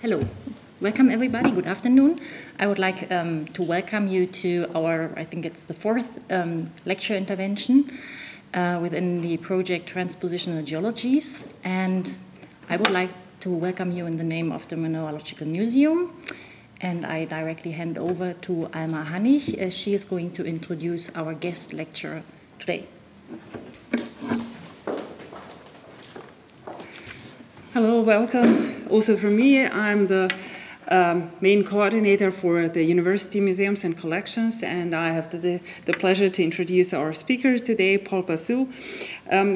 Hello. Welcome, everybody. Good afternoon. I would like to welcome you to our, I think it's the fourth lecture intervention within the project Transpositional Geologies. And I would like to welcome you in the name of the Mineralogical Museum. And I directly hand over to Alma Hannig. She is going to introduce our guest lecturer today. Hello, welcome. Also from me, I'm the main coordinator for the University Museums and Collections, and I have the pleasure to introduce our speaker today, Prof. Basu.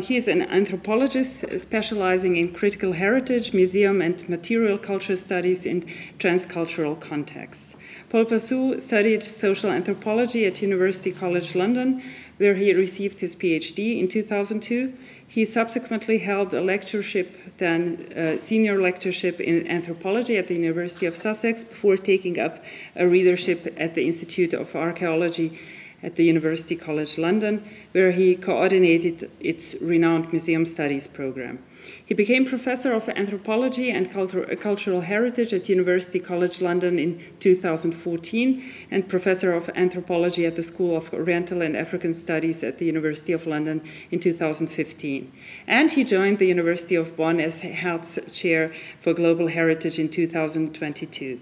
He is an anthropologist specializing in critical heritage, museum, and material culture studies in transcultural contexts. Prof. Basu studied social anthropology at University College London, where he received his PhD in 2002. He subsequently held a lectureship, then senior lectureship in anthropology at the University of Sussex before taking up a readership at the Institute of Archaeology at the University College London, where he coordinated its renowned museum studies program. He became professor of anthropology and cultural heritage at University College London in 2014 and professor of anthropology at the School of Oriental and African Studies at the University of London in 2015. And he joined the University of Bonn as Hertz Chair for Global Heritage in 2022.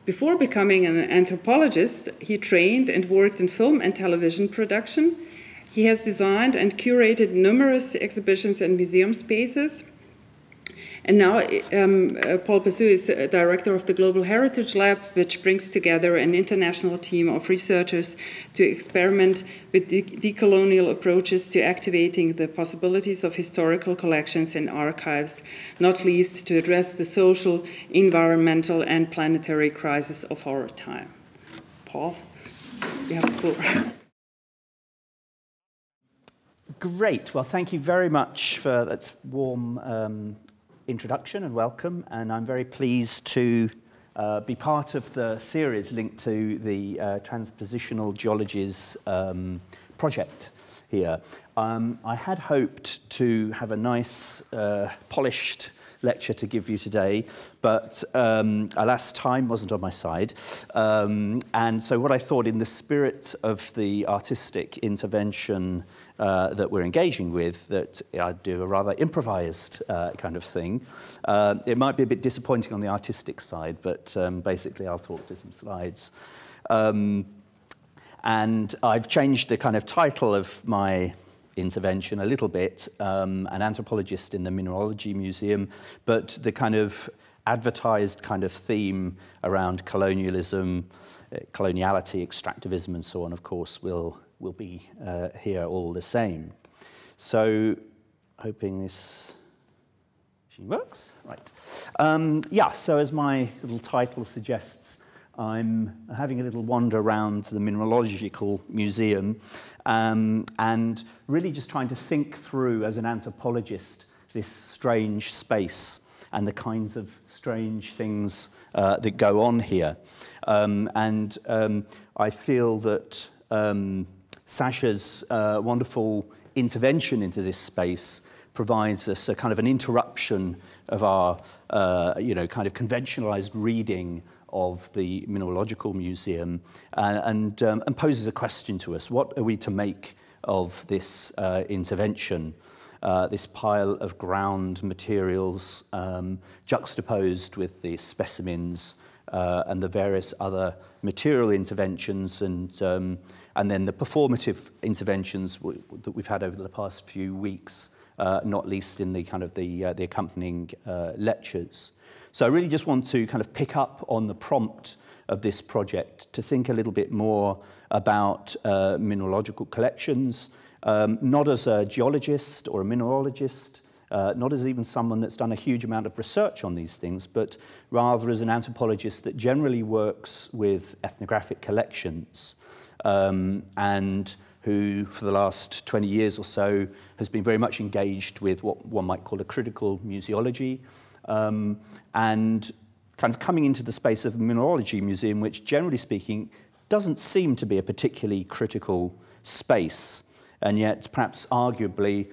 Before becoming an anthropologist, he trained and worked in film and television production. He has designed and curated numerous exhibitions and museum spaces. And now Prof. Basu is director of the Global Heritage Lab, which brings together an international team of researchers to experiment with decolonial approaches to activating the possibilities of historical collections and archives, not least to address the social, environmental, and planetary crisis of our time. Paul, you have the floor. Great. Well, thank you very much for that warm introduction and welcome, and I'm very pleased to be part of the series linked to the Transpositional Geologies project here. I had hoped to have a nice, polished lecture to give you today, but alas, time wasn't on my side. And so what I thought, in the spirit of the artistic intervention that we're engaging with, that I'd do a rather improvised kind of thing. It might be a bit disappointing on the artistic side, but basically I'll talk to some slides. And I've changed the kind of title of my intervention a little bit, an anthropologist in the Mineralogy Museum, but the kind of advertised kind of theme around colonialism, coloniality, extractivism, and so on, of course, will be here all the same. So, hoping this machine works. Right. Yeah, so as my little title suggests, I'm having a little wander around the Mineralogical Museum and really just trying to think through, as an anthropologist, this strange space and the kinds of strange things that go on here. I feel that Sasha's wonderful intervention into this space provides us a kind of an interruption of our, kind of conventionalized reading of the Mineralogical Museum and poses a question to us. What are we to make of this intervention, this pile of ground materials juxtaposed with the specimens and the various other material interventions and then the performative interventions that we've had over the past few weeks, not least in the kind of the accompanying lectures. So I really just want to kind of pick up on the prompt of this project to think a little bit more about mineralogical collections, not as a geologist or a mineralogist, not as even someone that's done a huge amount of research on these things, but rather as an anthropologist that generally works with ethnographic collections and who, for the last 20 years or so, has been very much engaged with what one might call a critical museology, and kind of coming into the space of a mineralogy museum, which, generally speaking, doesn't seem to be a particularly critical space, and yet perhaps arguably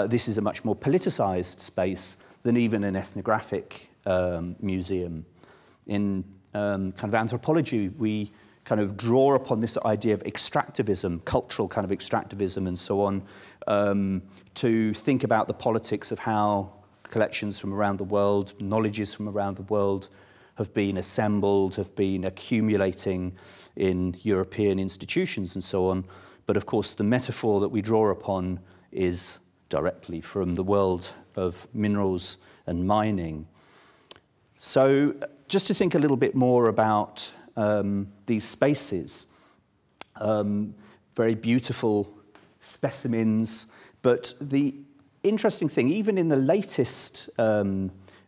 this is a much more politicized space than even an ethnographic museum. In kind of anthropology, we kind of draw upon this idea of extractivism, cultural kind of extractivism and so on, to think about the politics of how collections from around the world, knowledges from around the world have been assembled, have been accumulating in European institutions and so on. But of course, the metaphor that we draw upon is directly from the world of minerals and mining. So just to think a little bit more about these spaces, very beautiful specimens, but the interesting thing, even in the latest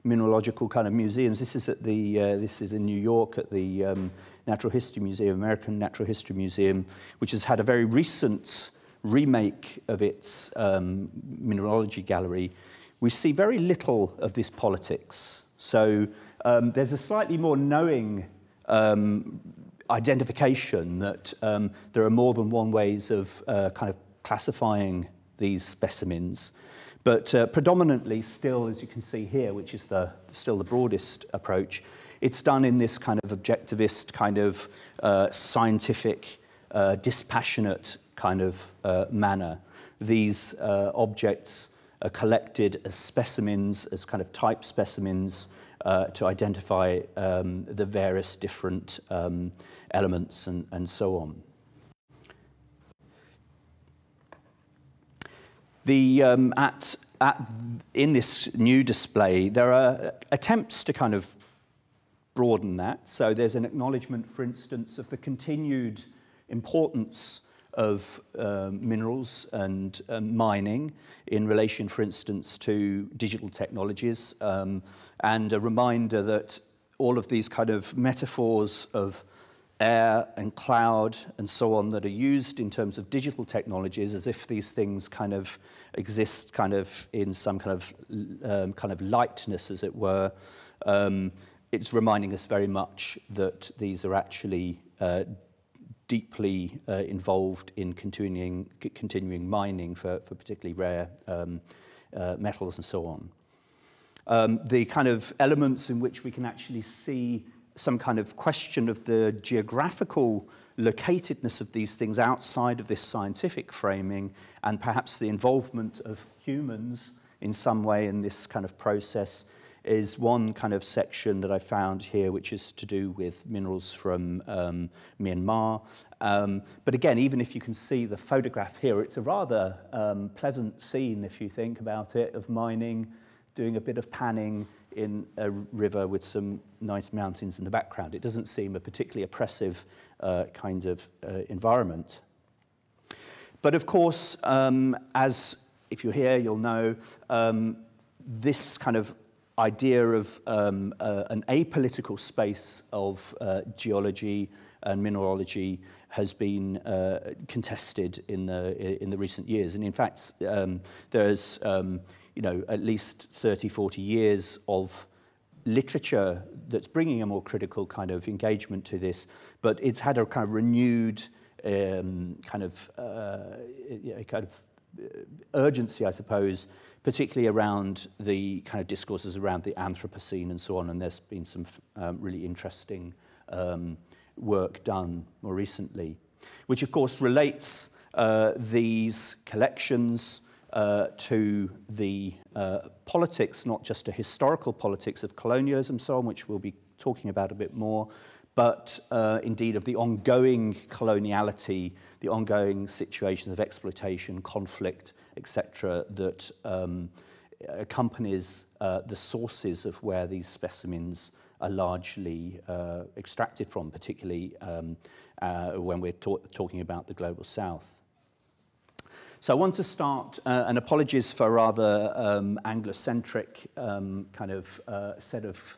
mineralogical kind of museums, this is at the this is in New York at the Natural History Museum, American Natural History Museum, which has had a very recent remake of its mineralogy gallery. We see very little of this politics. So there's a slightly more knowing identification that there are more than one ways of kind of classifying these specimens. But predominantly still, as you can see here, which is still the broadest approach, it's done in this kind of objectivist, kind of scientific, dispassionate kind of manner. These objects are collected as specimens, as kind of type specimens, to identify the various different elements and so on. In this new display, there are attempts to kind of broaden that. So there's an acknowledgement, for instance, of the continued importance of minerals and mining in relation, for instance, to digital technologies, and a reminder that all of these kind of metaphors of air and cloud and so on that are used in terms of digital technologies, as if these things kind of exist kind of in some kind of lightness, as it were. It's reminding us very much that these are actually deeply involved in continuing mining for particularly rare metals and so on. The kind of elements in which we can actually see some kind of question of the geographical locatedness of these things outside of this scientific framing, and perhaps the involvement of humans in some way in this kind of process, is one kind of section that I found here, which is to do with minerals from Myanmar. But again, even if you can see the photograph here, it's a rather pleasant scene, if you think about it, of mining, doing a bit of panning in a river with some nice mountains in the background. It doesn't seem a particularly oppressive kind of environment. But of course, as if you're here, you'll know, this kind of idea of an apolitical space of geology and mineralogy has been contested in the recent years. And in fact, there's at least 30, 40 years of literature that's bringing a more critical kind of engagement to this, but it's had a kind of renewed urgency, I suppose, particularly around the kind of discourses around the Anthropocene and so on, and there's been some really interesting work done more recently, which of course relates these collections to the politics, not just a historical politics of colonialism, so on, which we'll be talking about a bit more, but indeed of the ongoing coloniality, the ongoing situations of exploitation, conflict, etc., that accompanies the sources of where these specimens are largely extracted from, particularly when we're talking about the Global South. So I want to start, and apologies for a rather Anglocentric kind of set of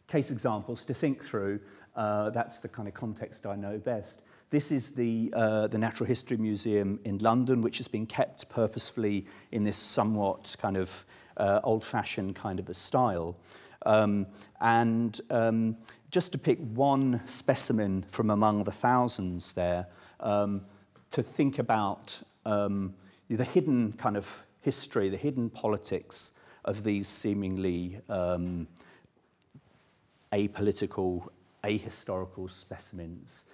case examples to think through. That's the kind of context I know best. This is the Natural History Museum in London, which has been kept purposefully in this somewhat kind of old-fashioned kind of a style. Just to pick one specimen from among the thousands there, to think about the hidden kind of history, the hidden politics of these seemingly apolitical, ahistorical specimens.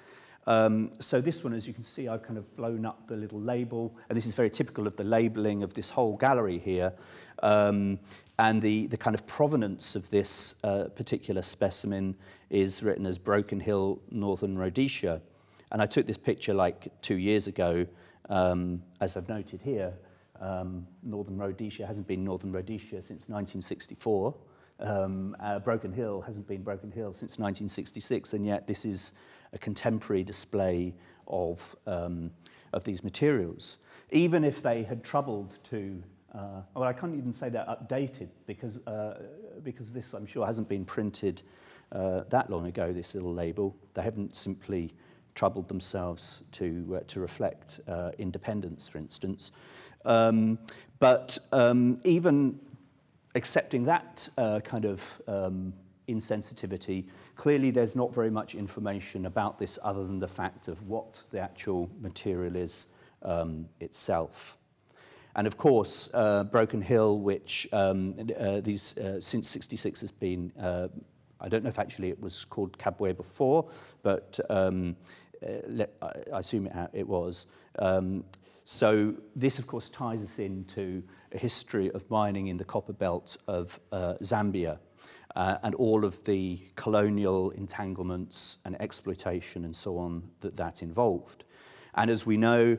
So this one, as you can see, I've kind of blown up the little label, and this is very typical of the labeling of this whole gallery here, and the kind of provenance of this particular specimen is written as Broken Hill, Northern Rhodesia. And I took this picture like 2 years ago, as I've noted here. Northern Rhodesia hasn't been Northern Rhodesia since 1964. Broken Hill hasn't been Broken Hill since 1966, and yet this is a contemporary display of these materials. Even if they had troubled to, well, I can't even say they're updated because this, I'm sure, hasn't been printed that long ago, this little label. They haven't simply troubled themselves to reflect independence, for instance. But even accepting that kind of insensitivity, clearly there's not very much information about this other than the fact of what the actual material is itself. And of course, Broken Hill, which since '66 has been, I don't know if actually it was called Kabwe before, but I assume it was. So this, of course, ties us into a history of mining in the copper belt of Zambia and all of the colonial entanglements and exploitation and so on that involved. And as we know,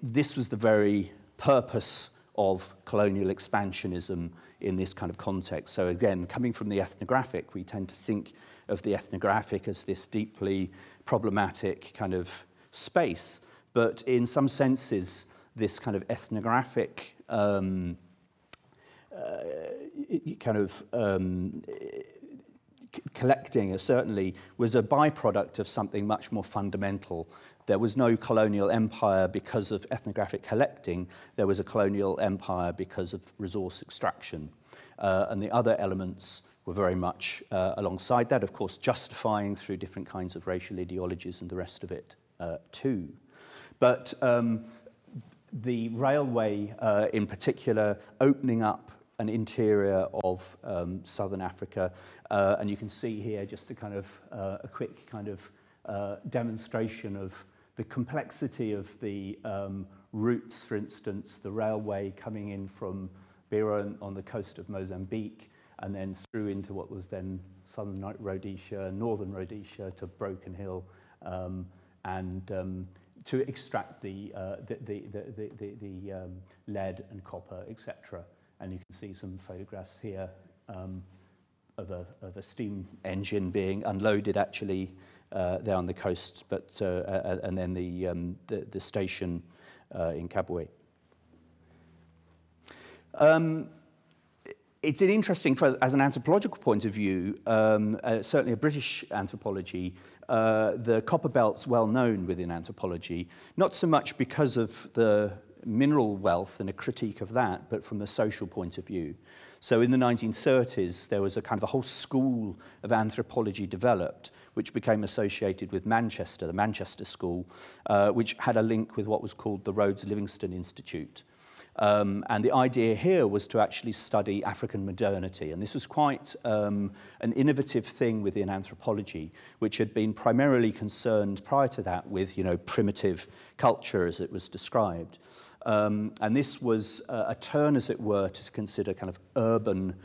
this was the very purpose of colonial expansionism in this kind of context. So again, coming from the ethnographic, we tend to think of the ethnographic as this deeply problematic kind of space. But in some senses, this kind of ethnographic collecting certainly was a byproduct of something much more fundamental. There was no colonial empire because of ethnographic collecting. There was a colonial empire because of resource extraction. And the other elements were very much alongside that, of course, justifying through different kinds of racial ideologies and the rest of it too. But the railway in particular, opening up an interior of southern Africa, and you can see here just a kind of a quick kind of demonstration of the complexity of the routes, for instance, the railway coming in from Beira on the coast of Mozambique, and then through into what was then southern Rhodesia, northern Rhodesia to Broken Hill, and to extract the lead and copper, etc. And you can see some photographs here of a steam engine being unloaded actually there on the coast, but and then the station in Kabwe. It's an interesting, as an anthropological point of view, certainly a British anthropology, the copper belt's well known within anthropology, not so much because of the mineral wealth and a critique of that, but from the social point of view. So in the 1930s, there was a kind of a whole school of anthropology developed, which became associated with Manchester, the Manchester School, which had a link with what was called the Rhodes Livingston Institute. And the idea here was to actually study African modernity. And this was quite an innovative thing within anthropology, which had been primarily concerned prior to that with, primitive culture as it was described. And this was a turn, as it were, to consider kind of urban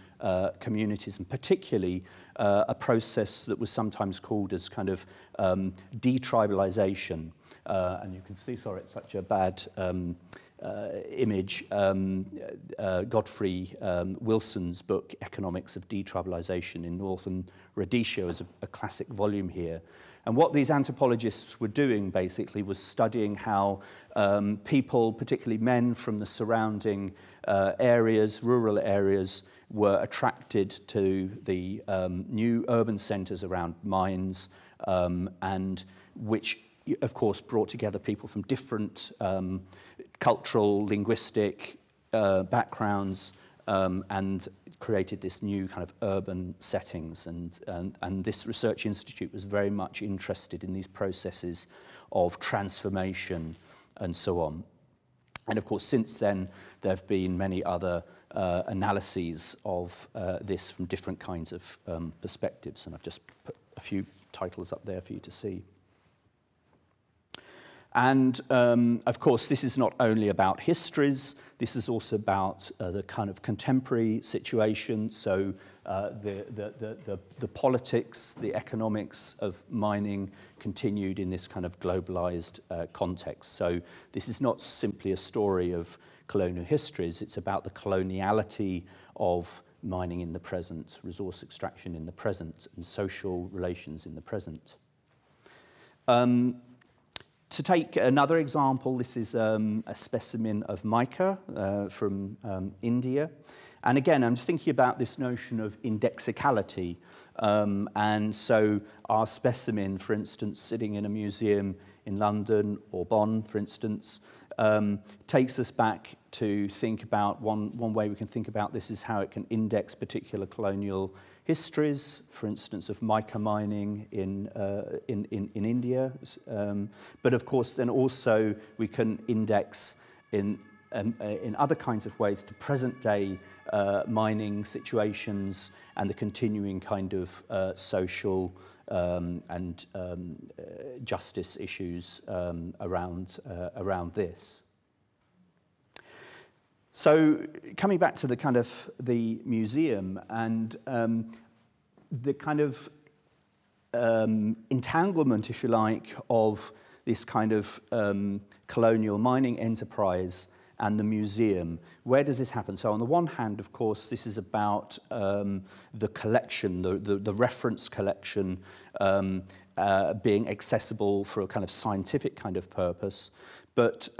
communities, and particularly a process that was sometimes called as kind of detribalization. And you can see, sorry, it's such a bad image, Godfrey Wilson's book, Economics of Detribalization in Northern Rhodesia, is a classic volume here. And what these anthropologists were doing, basically, was studying how people, particularly men from the surrounding areas, rural areas, were attracted to the new urban centers around mines, and which, of course, brought together people from different cultural, linguistic backgrounds, and created this new kind of urban settings. And this research institute was very much interested in these processes of transformation and so on. And of course, since then, there have been many other analyses of this from different kinds of perspectives. And I've just put a few titles up there for you to see. And of course, this is not only about histories, this is also about the kind of contemporary situation. So the politics, the economics of mining continued in this kind of globalized context. So this is not simply a story of colonial histories, it's about the coloniality of mining in the present, resource extraction in the present, and social relations in the present. To take another example, this is a specimen of mica from India. And again, I'm just thinking about this notion of indexicality. And so our specimen, for instance, sitting in a museum in London or Bonn, for instance, takes us back to think about one way we can think about this is how it can index particular colonial histories, for instance, of mica mining in India. But of course, then also we can index in other kinds of ways to present-day mining situations and the continuing kind of social and justice issues around this. So coming back to the kind of the museum and the kind of entanglement, if you like, of this kind of colonial mining enterprise and the museum. Where does this happen? So on the one hand, of course, this is about the collection, the reference collection being accessible for a kind of scientific kind of purpose. But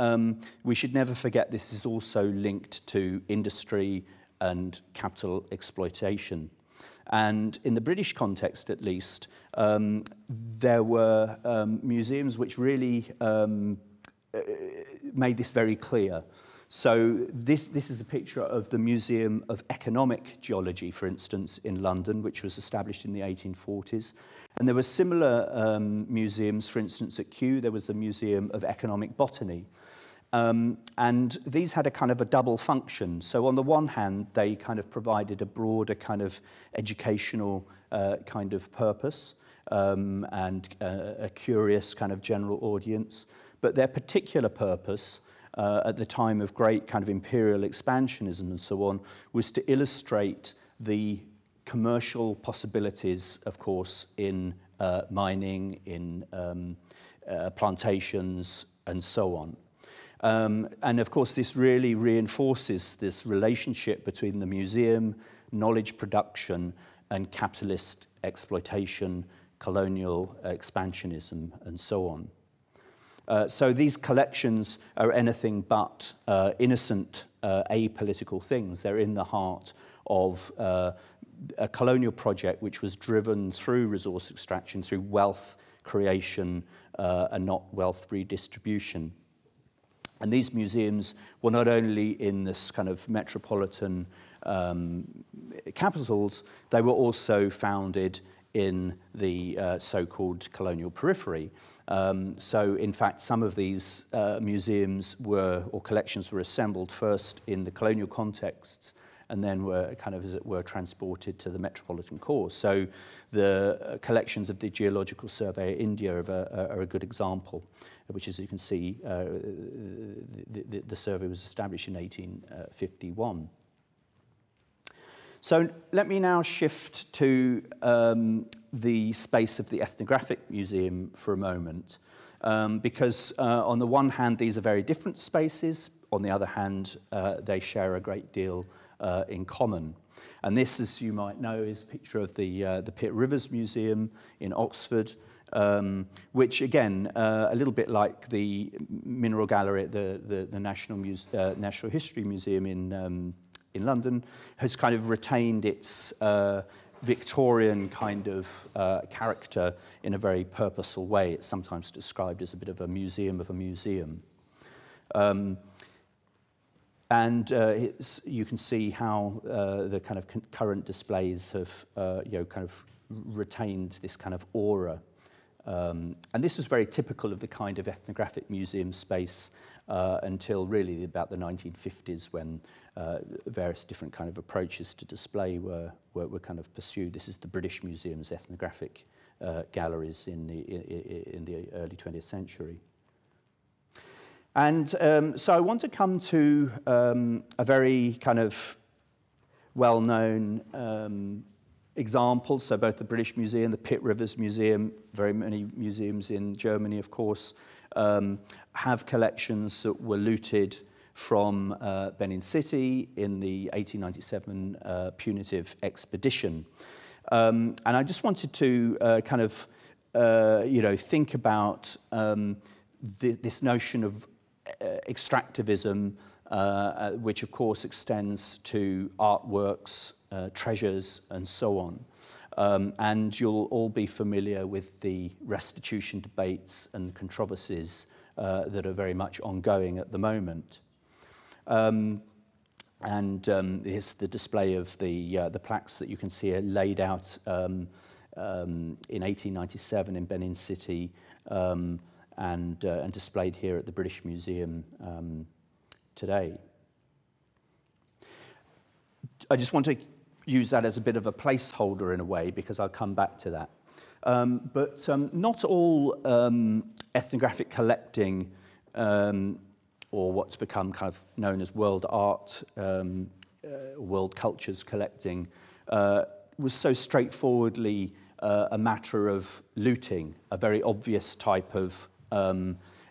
we should never forget this is also linked to industry and capital exploitation. And in the British context, at least, there were museums which really made this very clear. So this is a picture of the Museum of Economic Geology, for instance, in London, which was established in the 1840s. And there were similar museums, for instance, at Kew, there was the Museum of Economic Botany. And these had a kind of a double function. So on the one hand, they kind of provided a broader kind of educational kind of purpose and a curious kind of general audience. But their particular purpose at the time of great kind of imperial expansionism and so on was to illustrate the commercial possibilities, of course, in mining, in plantations, and so on. And of course, this really reinforces this relationship between the museum, knowledge production, and capitalist exploitation, colonial expansionism, and so on. So these collections are anything but innocent, apolitical things. They're in the heart of a colonial project which was driven through resource extraction, through wealth creation, and not wealth redistribution. And these museums were not only in this kind of metropolitan capitals, they were also founded in the so-called colonial periphery. So in fact, some of these museums or collections were assembled first in the colonial contexts and then were kind of, as it were, transported to the metropolitan core. So the collections of the Geological Survey of India are a good example, which, as you can see, the survey was established in 1851. So let me now shift to the space of the Ethnographic Museum for a moment, because on the one hand, these are very different spaces. On the other hand, they share a great deal in common. And this, as you might know, is a picture of the Pitt Rivers Museum in Oxford, which, again, a little bit like the Mineral Gallery at the National History Museum in London, has kind of retained its Victorian kind of character in a very purposeful way. It's sometimes described as a bit of a museum of a museum. And you can see how the kind of current displays have kind of retained this kind of aura And this was very typical of the kind of ethnographic museum space until really about the 1950s, when various different kind of approaches to display were kind of pursued. This is the British Museum's ethnographic galleries in the early 20th century. And so I want to come to a very kind of well-known example. So both the British Museum, the Pitt Rivers Museum, very many museums in Germany, of course, have collections that were looted from Benin City in the 1897 punitive expedition. And I just wanted to kind of, think about this notion of extractivism, which of course extends to artworks, treasures, and so on. And you'll all be familiar with the restitution debates and controversies that are very much ongoing at the moment. Here's the display of the plaques that you can see are laid out in 1897 in Benin City, and displayed here at the British Museum today. I just want to use that as a bit of a placeholder in a way, because I'll come back to that. But not all ethnographic collecting, or what's become kind of known as world art, world cultures collecting, was so straightforwardly a matter of looting, a very obvious type of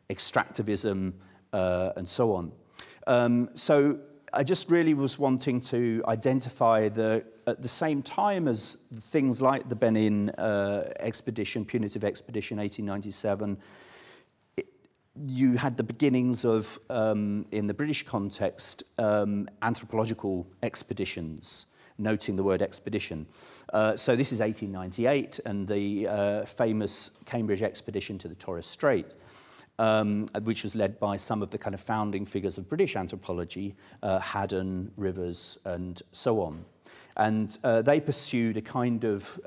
extractivism, and so on. So I just really was wanting to identify at the same time as things like the Benin expedition, punitive expedition, 1897, you had the beginnings of, in the British context, anthropological expeditions, noting the word expedition. So this is 1898, and the famous Cambridge expedition to the Torres Strait, which was led by some of the kind of founding figures of British anthropology, Haddon, Rivers, and so on. And they pursued a kind of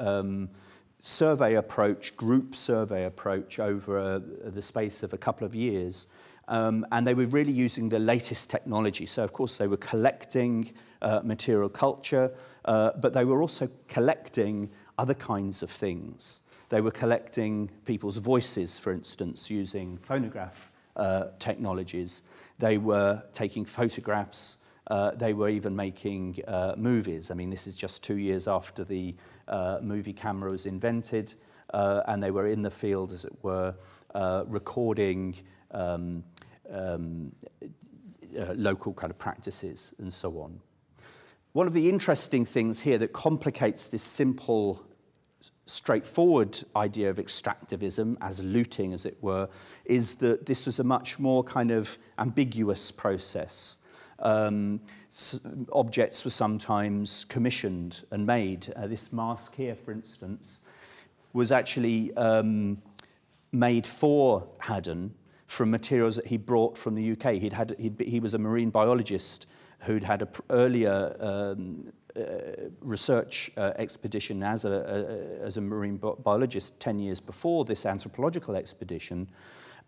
survey approach, group survey approach over the space of a couple of years. And they were really using the latest technology. So, of course, they were collecting material culture, but they were also collecting other kinds of things. They were collecting people's voices, for instance, using phonograph technologies. They were taking photographs. They were even making movies. I mean, this is just 2 years after the movie camera was invented, and they were in the field, as it were, recording local kind of practices and so on. One of the interesting things here that complicates this simple, straightforward idea of extractivism as looting, as it were, is that this was a much more kind of ambiguous process. Objects were sometimes commissioned and made. This mask here, for instance, was actually made for Haddon from materials that he brought from the UK. He was a marine biologist who'd had an earlier research expedition as a marine biologist 10 years before this anthropological expedition,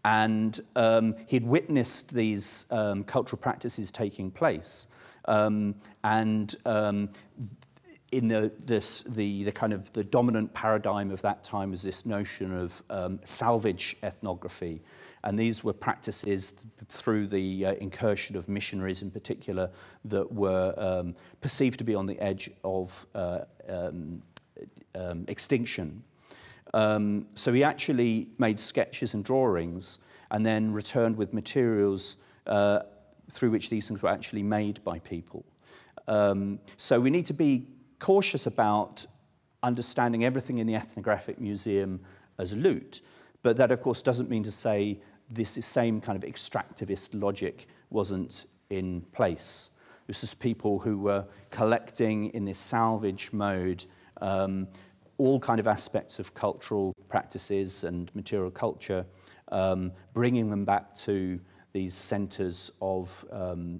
and he'd witnessed these cultural practices taking place, in the kind of the dominant paradigm of that time was this notion of salvage ethnography, and these were practices through the incursion of missionaries in particular that were perceived to be on the edge of extinction. So he actually made sketches and drawings and then returned with materials through which these things were actually made by people. So we need to be cautious about understanding everything in the ethnographic museum as loot, but that of course doesn't mean to say this same kind of extractivist logic wasn't in place. This is people who were collecting in this salvage mode all kind of aspects of cultural practices and material culture, bringing them back to these centres of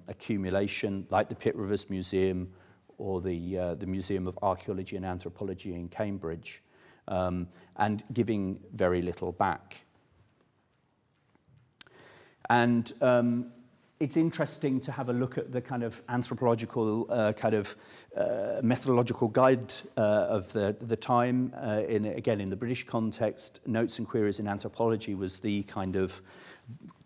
accumulation, like the Pitt Rivers Museum or the Museum of Archaeology and Anthropology in Cambridge, and giving very little back. And it's interesting to have a look at the kind of anthropological methodological guide of the time. Again, in the British context, Notes and Queries in Anthropology was the kind of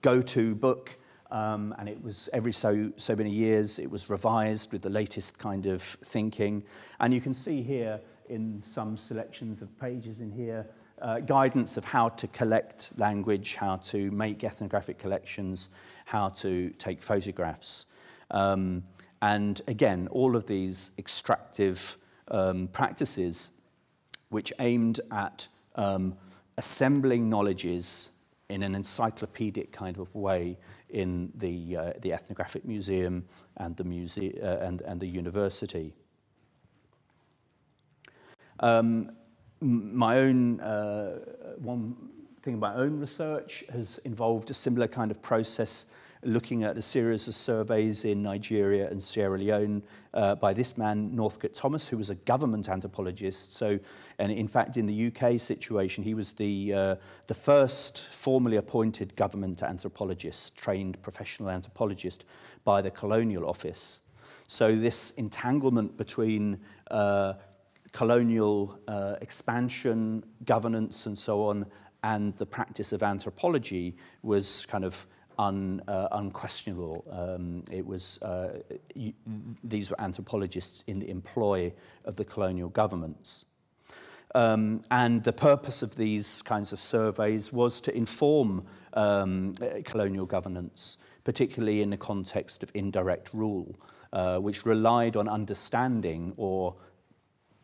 go-to book, and it was every so many years it was revised with the latest kind of thinking. And you can see here in some selections of pages in here, guidance of how to collect language, how to make ethnographic collections, how to take photographs. And again, all of these extractive practices which aimed at assembling knowledges in an encyclopedic kind of way in the ethnographic museum and the university. My own, one thing of my own research has involved a similar kind of process, looking at a series of surveys in Nigeria and Sierra Leone by this man, Northcote Thomas, who was a government anthropologist. So, and in fact, in the UK situation, he was the first formally appointed government anthropologist, trained professional anthropologist by the Colonial Office. So this entanglement between colonial expansion, governance, and so on, and the practice of anthropology was kind of unquestionable. It was these were anthropologists in the employ of the colonial governments. And the purpose of these kinds of surveys was to inform colonial governance, particularly in the context of indirect rule, which relied on understanding or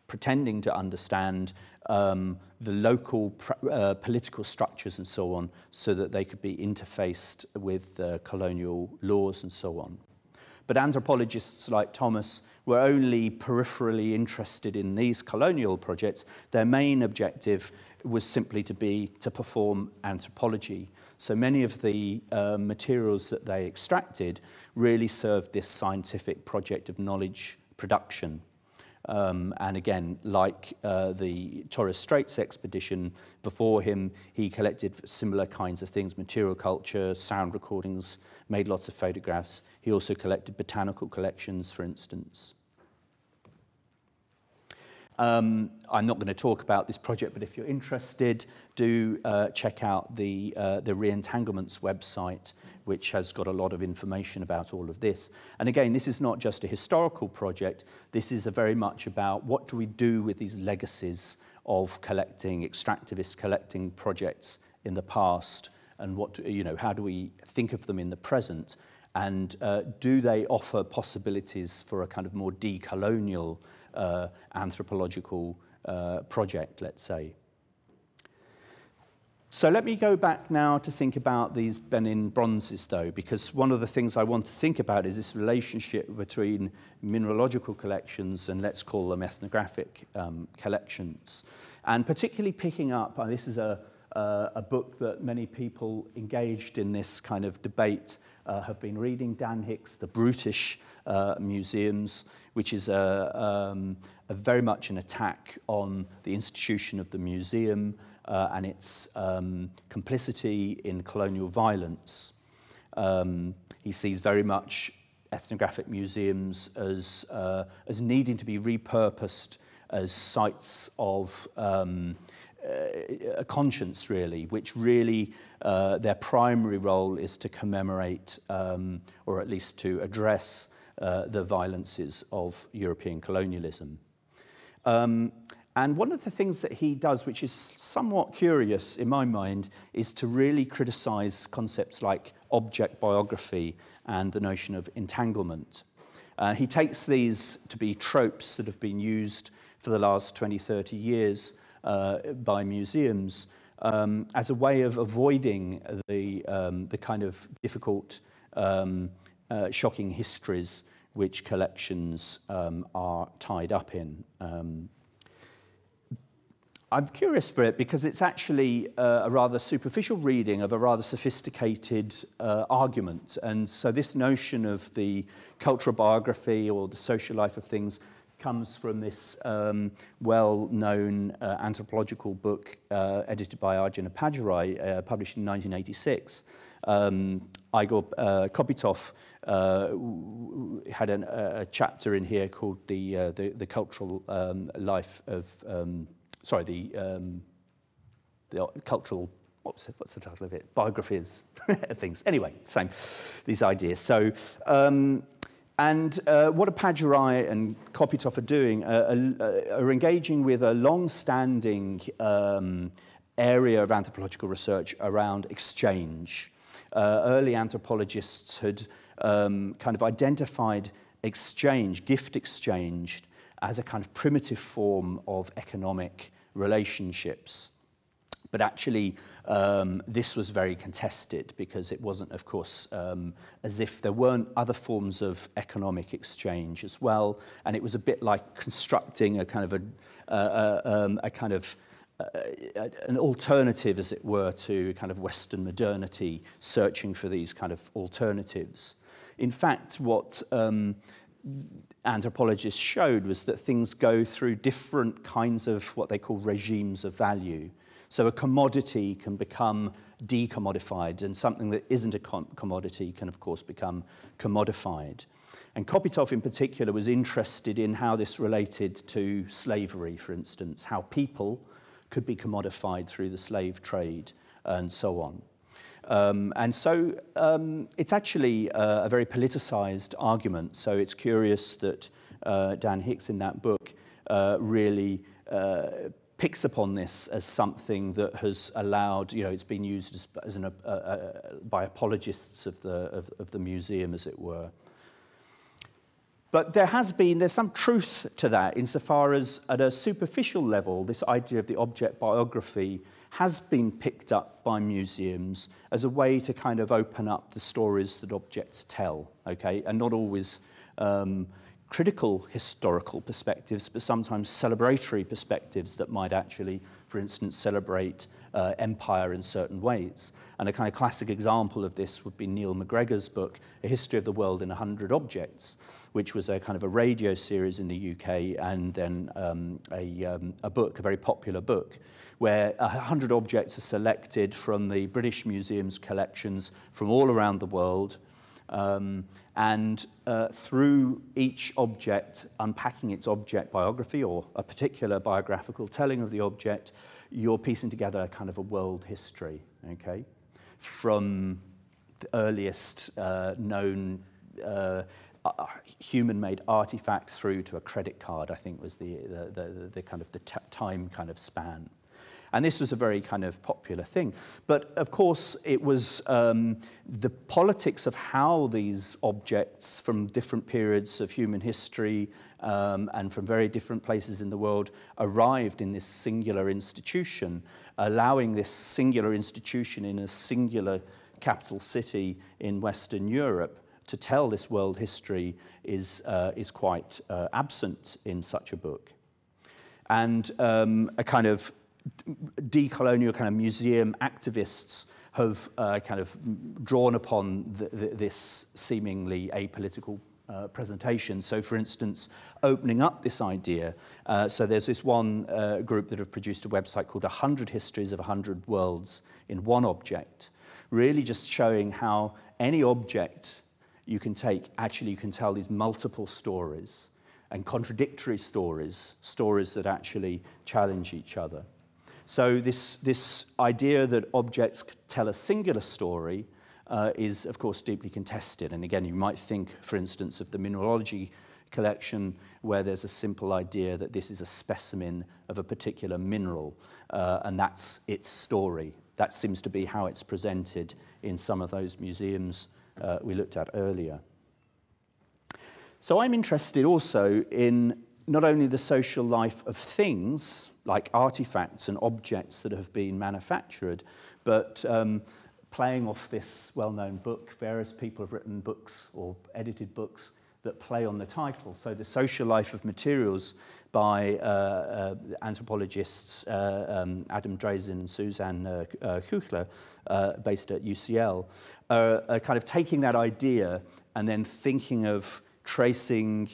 pretending to understand the local political structures and so on, so that they could be interfaced with colonial laws and so on. But anthropologists like Thomas were only peripherally interested in these colonial projects. Their main objective was simply to perform anthropology. So many of the materials that they extracted really served this scientific project of knowledge production. And again, like the Torres Straits expedition before him, he collected similar kinds of things, material culture, sound recordings, made lots of photographs. He also collected botanical collections, for instance. I'm not going to talk about this project, but if you're interested, do check out the Reentanglements website, which has got a lot of information about all of this. And again, this is not just a historical project. This is very much about what do we do with these legacies of collecting, extractivist collecting projects in the past, and what, how do we think of them in the present? And do they offer possibilities for a kind of more decolonial anthropological project, let's say? So let me go back now to think about these Benin bronzes, though, because one of the things I want to think about is this relationship between mineralogical collections and, let's call them, ethnographic collections. And particularly picking up, this is a book that many people engaged in this kind of debate have been reading, Dan Hicks' The Brutish Museums, which is very much an attack on the institution of the museum and its complicity in colonial violence. He sees very much ethnographic museums as needing to be repurposed as sites of a conscience, really, which really their primary role is to commemorate or at least to address the violences of European colonialism. And one of the things that he does, which is somewhat curious in my mind, is to really criticize concepts like object biography and the notion of entanglement. He takes these to be tropes that have been used for the last 20, 30 years by museums as a way of avoiding the kind of difficult, shocking histories which collections are tied up in. I'm curious for it because it's actually a rather superficial reading of a rather sophisticated argument. And so this notion of the cultural biography or the social life of things comes from this well-known anthropological book edited by Arjuna Pajarai, published in 1986. Igor Kopitov had a chapter in here called the cultural life of the cultural, what's the title of it? Biographies, things. Anyway, same, these ideas. So, what Pajarai and Kopitov are doing are engaging with a long-standing area of anthropological research around exchange. Early anthropologists had kind of identified exchange, gift exchange, as a kind of primitive form of economic relationships. But actually, this was very contested because it wasn't, of course, as if there weren't other forms of economic exchange as well. And it was a bit like constructing a kind of an alternative, as it were, to kind of Western modernity, searching for these kind of alternatives. In fact, what anthropologists showed was that things go through different kinds of what they call regimes of value. So a commodity can become decommodified, and something that isn't a commodity can, of course, become commodified. And Kopitov, in particular, was interested in how this related to slavery, for instance, how people could be commodified through the slave trade, and so on. It's actually a very politicized argument. So it's curious that Dan Hicks, in that book, really picks upon this as something that has allowed, it's been used by apologists of the museum, as it were. But there's some truth to that, insofar as, at a superficial level, this idea of the object biography has been picked up by museums as a way to kind of open up the stories that objects tell, okay, and not always critical historical perspectives, but sometimes celebratory perspectives that might actually, for instance, celebrate empire in certain ways. And a kind of classic example of this would be Neil MacGregor's book, A History of the World in 100 Objects, which was a kind of a radio series in the UK, and then a book, a very popular book, where 100 objects are selected from the British Museum's collections from all around the world. Through each object, unpacking its object biography or a particular biographical telling of the object, you're piecing together a kind of a world history, okay? From the earliest known human-made artifact through to a credit card, I think was the kind of the time kind of span. And this was a very kind of popular thing. But of course, it was the politics of how these objects from different periods of human history and from very different places in the world arrived in this singular institution, allowing this singular institution in a singular capital city in Western Europe to tell this world history is quite absent in such a book. And a kind of decolonial kind of museum activists have kind of drawn upon this seemingly apolitical presentation. So, for instance, opening up this idea, so there's this one group that have produced a website called 100 Histories of 100 Worlds in One Object, really just showing how any object you can take, actually you can tell these multiple stories and contradictory stories that actually challenge each other. So this idea that objects tell a singular story is, of course, deeply contested. And again, you might think, for instance, of the mineralogy collection, where there's a simple idea that this is a specimen of a particular mineral, and that's its story. That seems to be how it's presented in some of those museums we looked at earlier. So I'm interested also in not only the social life of things, like artifacts and objects that have been manufactured, but playing off this well-known book. Various people have written books or edited books that play on the title. So The Social Life of Materials by anthropologists Adam Drazen and Suzanne Kuchler, based at UCL, are kind of taking that idea and then thinking of tracing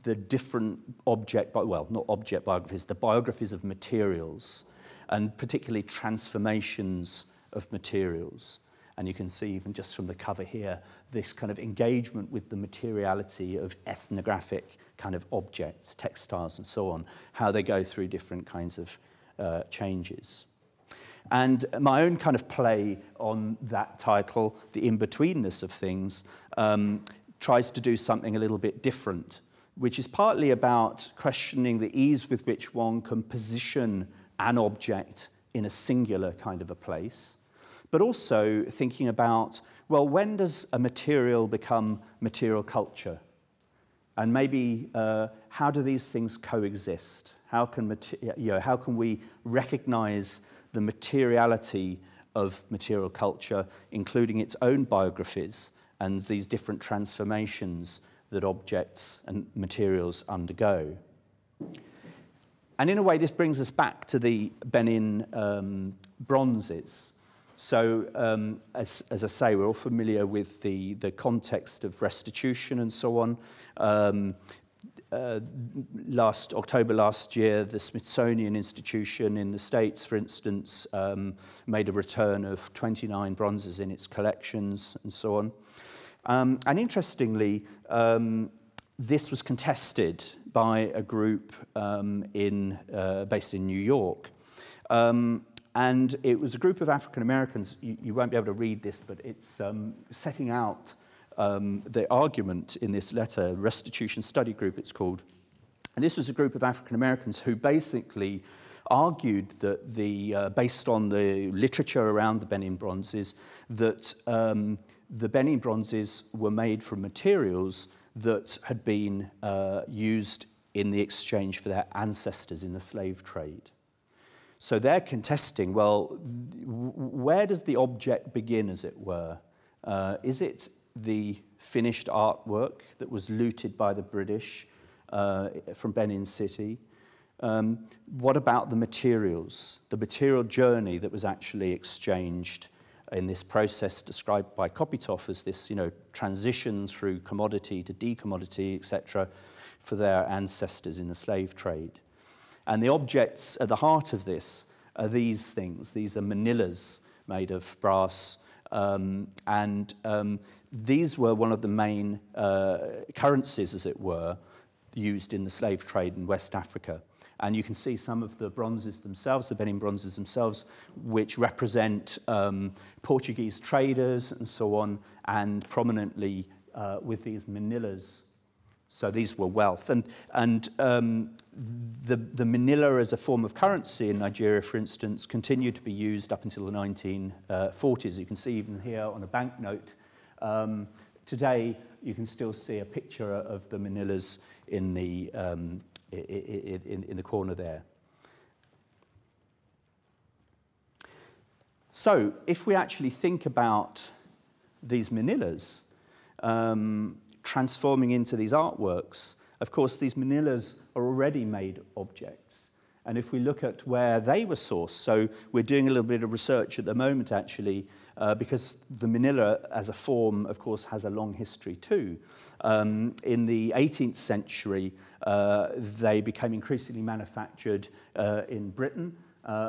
the different not object biographies, the biographies of materials, and particularly transformations of materials. And you can see even just from the cover here, this kind of engagement with the materiality of ethnographic kind of objects, textiles and so on, how they go through different kinds of changes. And my own kind of play on that title, The In-Betweenness of Things, tries to do something a little bit different, which is partly about questioning the ease with which one can position an object in a singular kind of a place, but also thinking about, well, when does a material become material culture? And maybe how do these things coexist? How can we recognize the materiality of material culture, including its own biographies and these different transformations that objects and materials undergo? And in a way, this brings us back to the Benin bronzes. So, as I say, we're all familiar with the context of restitution and so on. October last year, the Smithsonian Institution in the States, for instance, made a return of 29 bronzes in its collections and so on. And interestingly, this was contested by a group based in New York. And it was a group of African Americans. You won't be able to read this, but it's setting out the argument in this letter, Restitution Study Group it's called. And this was a group of African Americans who basically argued that based on the literature around the Benin bronzes, that the Benin bronzes were made from materials that had been used in the exchange for their ancestors in the slave trade. So they're contesting, well, where does the object begin, as it were? Is it the finished artwork that was looted by the British from Benin City? What about the materials, the material journey that was actually exchanged in this process described by Kopitov as this, transition through commodity to decommodity, etc., for their ancestors in the slave trade? And the objects at the heart of this are these things. These are manillas made of brass, and these were one of the main currencies, as it were, used in the slave trade in West Africa. And you can see some of the bronzes themselves, the Benin bronzes themselves, which represent Portuguese traders and so on, and prominently with these manillas. So these were wealth. And the manila as a form of currency in Nigeria, for instance, continued to be used up until the 1940s. You can see even here on a banknote. Today, you can still see a picture of the manillas in the corner there. So, if we actually think about these manillas transforming into these artworks, of course, these manillas are already made objects. And if we look at where they were sourced, so we're doing a little bit of research at the moment, actually, because the manila as a form, of course, has a long history too. In the 18th century, they became increasingly manufactured in Britain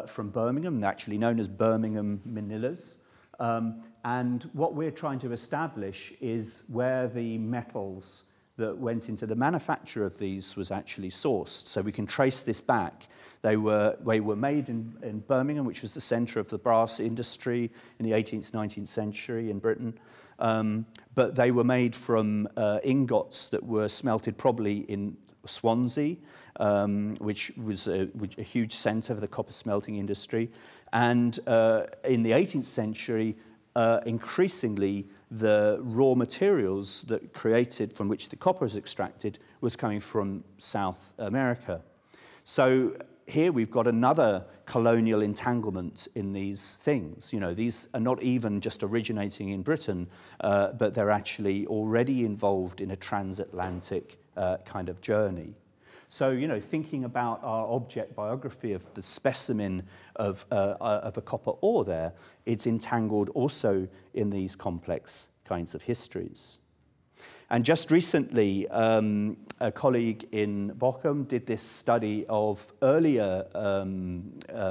from Birmingham, actually known as Birmingham manillas. And what we're trying to establish is where the metals that went into the manufacture of these was actually sourced. So we can trace this back. They were made in Birmingham, which was the centre of the brass industry in the 18th, 19th century in Britain. But they were made from ingots that were smelted probably in Swansea, which was a huge centre for the copper smelting industry. And in the 18th century, increasingly, the raw materials that created from which the copper is extracted was coming from South America. So here we've got another colonial entanglement in these things. These are not even just originating in Britain, but they're actually already involved in a transatlantic kind of journey. So, thinking about our object biography of the specimen of a copper ore there, it's entangled also in these complex kinds of histories. And just recently, a colleague in Bochum did this study of earlier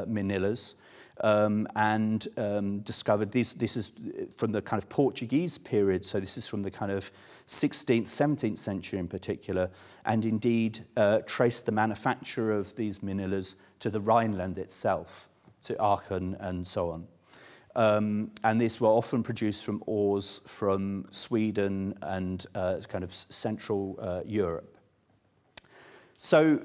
manillas and discovered this is from the kind of Portuguese period, so this is from the kind of 16th, 17th century in particular, and indeed traced the manufacture of these manillas to the Rhineland itself, to Aachen and so on. And these were often produced from ores from Sweden and kind of Central Europe. So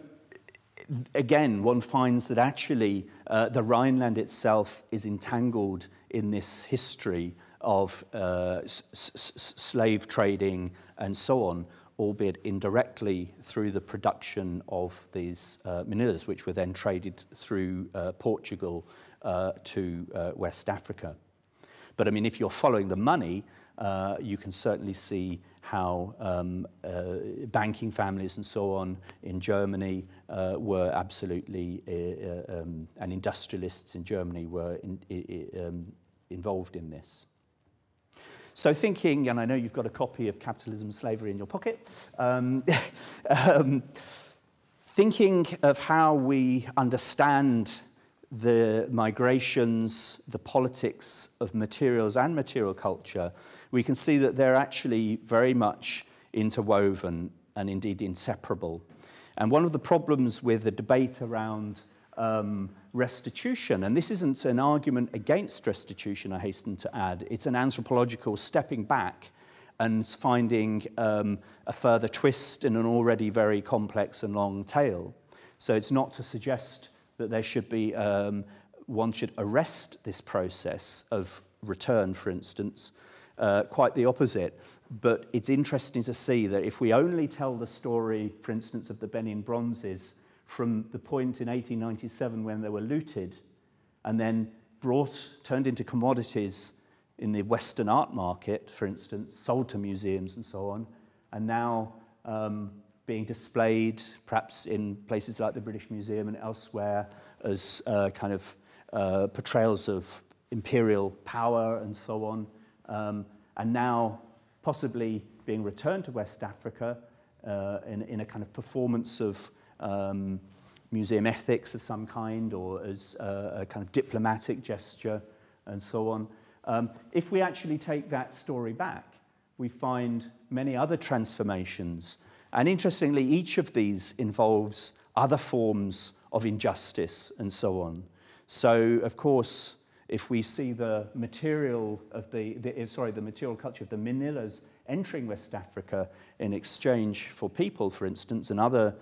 again, one finds that actually the Rhineland itself is entangled in this history of slave trading and so on, albeit indirectly through the production of these manillas, which were then traded through Portugal to West Africa. But I mean, if you're following the money, you can certainly see how banking families and so on in Germany were absolutely, and industrialists in Germany were involved in this. So thinking, and I know you've got a copy of Capitalism and Slavery in your pocket, thinking of how we understand the migrations, the politics of materials and material culture, we can see that they're actually very much interwoven and indeed inseparable. And one of the problems with the debate around restitution, and this isn't an argument against restitution, I hasten to add, it's an anthropological stepping back and finding a further twist in an already very complex and long tale. So it's not to suggest that there should be, one should arrest this process of return, for instance, quite the opposite. But it's interesting to see that if we only tell the story, for instance, of the Benin bronzes from the point in 1897 when they were looted and then turned into commodities in the Western art market, for instance, sold to museums and so on, and now being displayed perhaps in places like the British Museum and elsewhere as kind of portrayals of imperial power and so on, and now possibly being returned to West Africa in a kind of performance of museum ethics of some kind, or as a kind of diplomatic gesture and so on. If we actually take that story back, we find many other transformations. And interestingly, each of these involves other forms of injustice and so on. So, of course, if we see the material of the material culture of the manillas entering West Africa in exchange for people, for instance, and other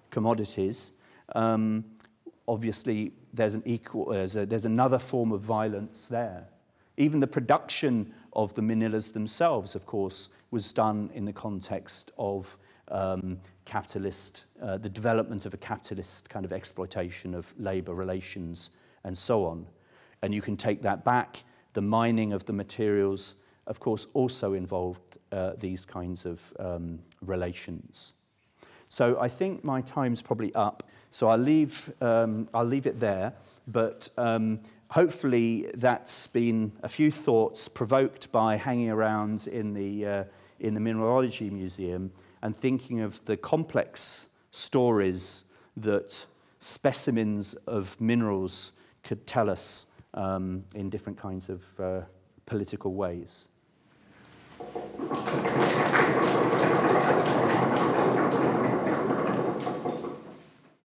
commodities, obviously there's another form of violence there. Even the production of the manillas themselves, of course, was done in the context of the development of a capitalist kind of exploitation of labor relations and so on. And you can take that back. The mining of the materials, of course, also involved these kinds of relations. So I think my time's probably up. So I'll leave it there. But hopefully that's been a few thoughts provoked by hanging around in the Mineralogy Museum and thinking of the complex stories that specimens of minerals could tell us in different kinds of political ways.